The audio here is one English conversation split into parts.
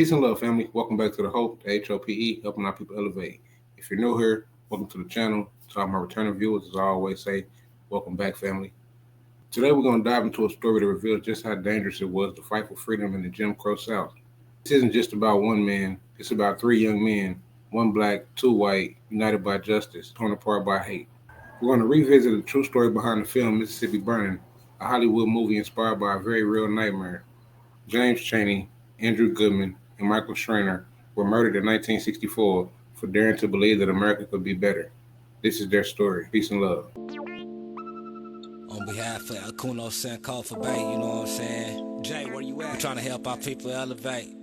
Peace and love, family. Welcome back to the Hope, the HOPE, helping our people elevate. If you're new here, welcome to the channel. To all my returning viewers, as I always say, welcome back, family. Today we're going to dive into a story that reveals just how dangerous it was to fight for freedom in the Jim Crow South. This isn't just about one man, it's about three young men, one black, two white, united by justice, torn apart by hate. We're going to revisit the true story behind the film Mississippi Burning, a Hollywood movie inspired by a very real nightmare. James Chaney, Andrew Goodman, and Michael Schwerner were murdered in 1964 for daring to believe that America could be better. This is their story. Peace and love. On behalf of Akuno Call for Bay, you know what I'm saying? Jay, where you at? We're trying to help our people elevate.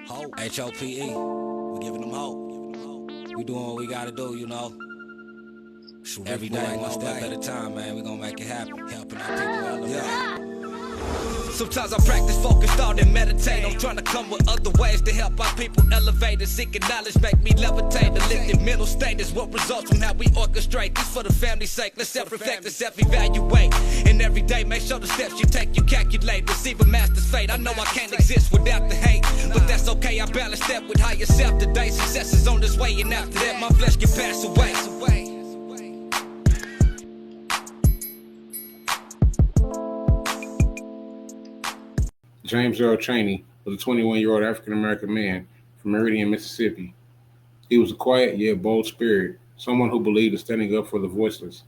Hope, HOPE. We're giving them hope. We doing what we gotta do, you know. Every day, one step at a time, man. We gonna make it happen. Helping our people elevate. Yeah. Sometimes I practice focus, thought, and meditate. I'm trying to come with other ways to help our people elevate and seeking knowledge, make me levitate. The lifted mental state is what results from how we orchestrate. This for the family's sake. Let's self-reflect and self-evaluate. And every day, make sure the steps you take, you calculate. Receive a master's fate. I know I can't exist without the hate, but that's okay. I balance that with higher self today. Success is on this way, and after that, my flesh can pass away. James Earl Chaney was a 21-year-old African-American man from Meridian, Mississippi. He was a quiet yet bold spirit, someone who believed in standing up for the voiceless.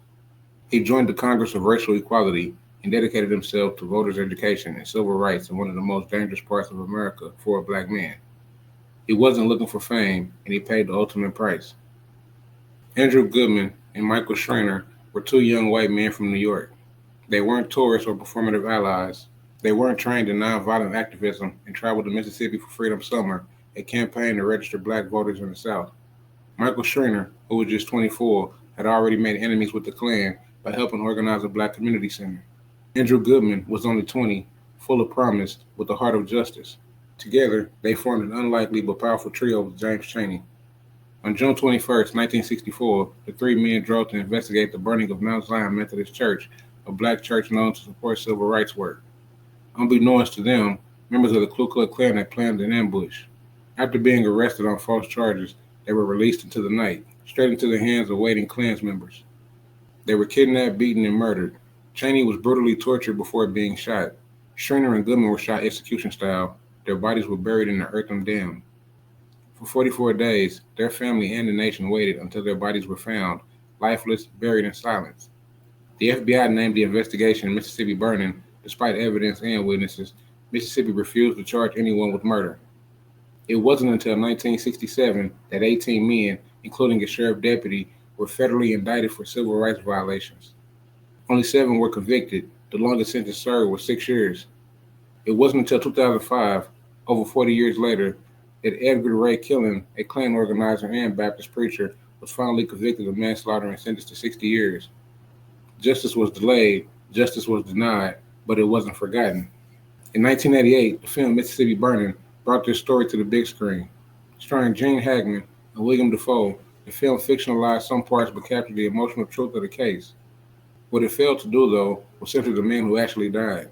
He joined the Congress of Racial Equality and dedicated himself to voters' education and civil rights in one of the most dangerous parts of America for a black man. He wasn't looking for fame, and he paid the ultimate price. Andrew Goodman and Michael Schwerner were two young white men from New York. They weren't tourists or performative allies. They weren't trained in nonviolent activism and traveled to Mississippi for Freedom Summer, a campaign to register black voters in the South. Michael Schwerner, who was just 24, had already made enemies with the Klan by helping organize a black community center. Andrew Goodman was only 20, full of promise, with a heart of justice. Together, they formed an unlikely but powerful trio with James Chaney. On June 21, 1964, the three men drove to investigate the burning of Mount Zion Methodist Church, a black church known to support civil rights work. Unbeknownst to them, members of the Ku Klux Klan had planned an ambush. After being arrested on false charges, they were released into the night, straight into the hands of waiting Klans members. They were kidnapped, beaten, and murdered. Chaney was brutally tortured before being shot. Schwerner and Goodman were shot execution style. Their bodies were buried in the earthen dam. For 44 days, their family and the nation waited until their bodies were found, lifeless, buried in silence. The FBI named the investigation Mississippi Burning. Despite evidence and witnesses, Mississippi refused to charge anyone with murder. It wasn't until 1967 that 18 men, including a sheriff deputy, were federally indicted for civil rights violations. Only 7 were convicted. The longest sentence served was 6 years. It wasn't until 2005, over 40 years later, that Edgar Ray Killen, a Klan organizer and Baptist preacher, was finally convicted of manslaughter and sentenced to 60 years. Justice was delayed, justice was denied, but it wasn't forgotten. In 1988, the film Mississippi Burning brought this story to the big screen. Starring Gene Hackman and William Dafoe, the film fictionalized some parts but captured the emotional truth of the case. What it failed to do, though, was center the men who actually died.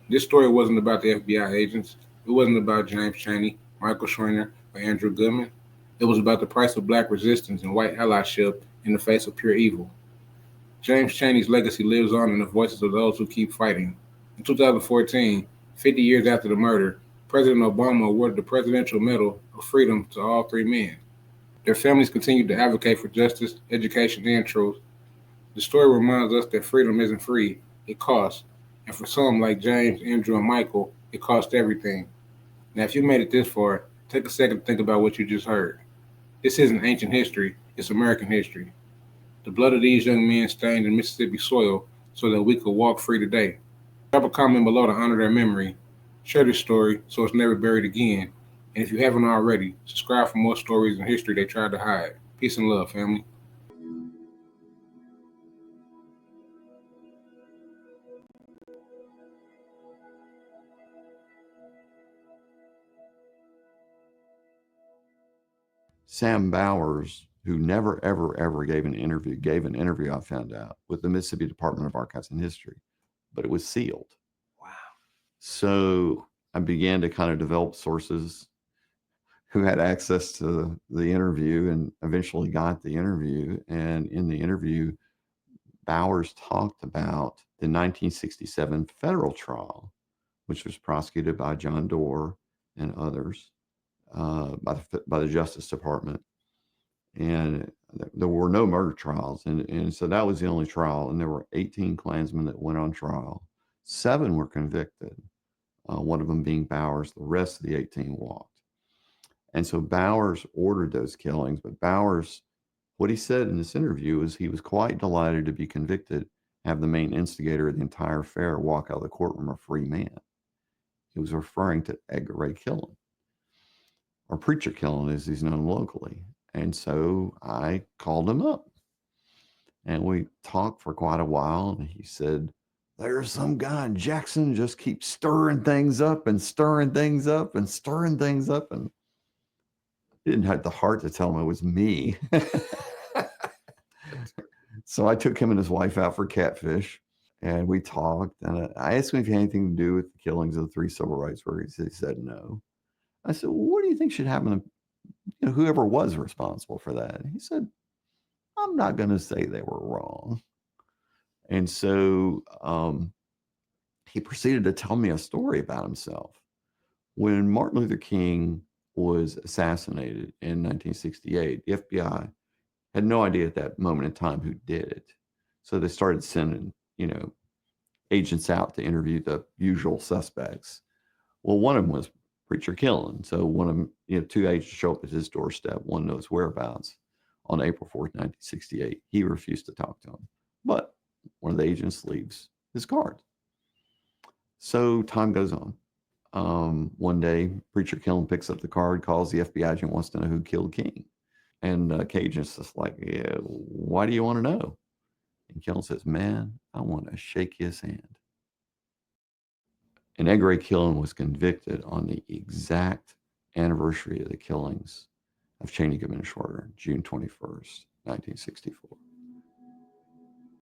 This story wasn't about the FBI agents. It wasn't about James Chaney, Michael Schwerner, or Andrew Goodman. It was about the price of black resistance and white allyship in the face of pure evil. James Chaney's legacy lives on in the voices of those who keep fighting. In 2014, 50 years after the murder, President Obama awarded the Presidential Medal of Freedom to all three men. Their families continued to advocate for justice, education, and truth. The story reminds us that freedom isn't free, it costs. And for some, like James, Andrew, and Michael, it cost everything. Now, if you made it this far, take a second to think about what you just heard. This isn't ancient history, it's American history. The blood of these young men stained in Mississippi soil so that we could walk free today. Drop a comment below to honor their memory. Share this story so it's never buried again. And if you haven't already, subscribe for more stories and history they tried to hide. Peace and love, family. Sam Bowers, who never, ever gave an interview, I found out, with the Mississippi Department of Archives and History, but it was sealed. Wow. So I began to kind of develop sources, who had access to the interview and eventually got the interview. And in the interview, Bowers talked about the 1967 federal trial, which was prosecuted by John Doerr and others by the Justice Department. And there were no murder trials. And so that was the only trial. And there were 18 Klansmen that went on trial. 7 were convicted, one of them being Bowers. The rest of the 18 walked. And so Bowers ordered those killings. But Bowers, what he said in this interview is he was quite delighted to be convicted, have the main instigator of the entire affair walk out of the courtroom a free man. He was referring to Edgar Ray Killen, or Preacher Killen as he's known locally. And so I called him up and we talked for quite a while. And he said, there's some guy in Jackson just keeps stirring things up and stirring things up and stirring things up. And he didn't have the heart to tell him it was me. So I took him and his wife out for catfish and we talked. And I asked him if he had anything to do with the killings of the 3 civil rights workers. He said no. I said, well, what do you think should happen to whoever was responsible for that? He said, I'm not going to say they were wrong. And so he proceeded to tell me a story about himself. When Martin Luther King was assassinated in 1968, the FBI had no idea at that moment in time who did it. So they started sending, agents out to interview the usual suspects. Well, one of them was Preacher Killen. So one of them, 2 agents show up at his doorstep. One knows whereabouts on April 4th, 1968. He refused to talk to him. But one of the agents leaves his card. So time goes on. One day, Preacher Killen picks up the card, calls the FBI agent, wants to know who killed King. And Cajun's just like, yeah, why do you want to know? And Killen says, man, I want to shake his hand. And Edgar Ray Killen was convicted on the exact anniversary of the killings of Chaney, Goodman, and Schwerner, June 21st, 1964.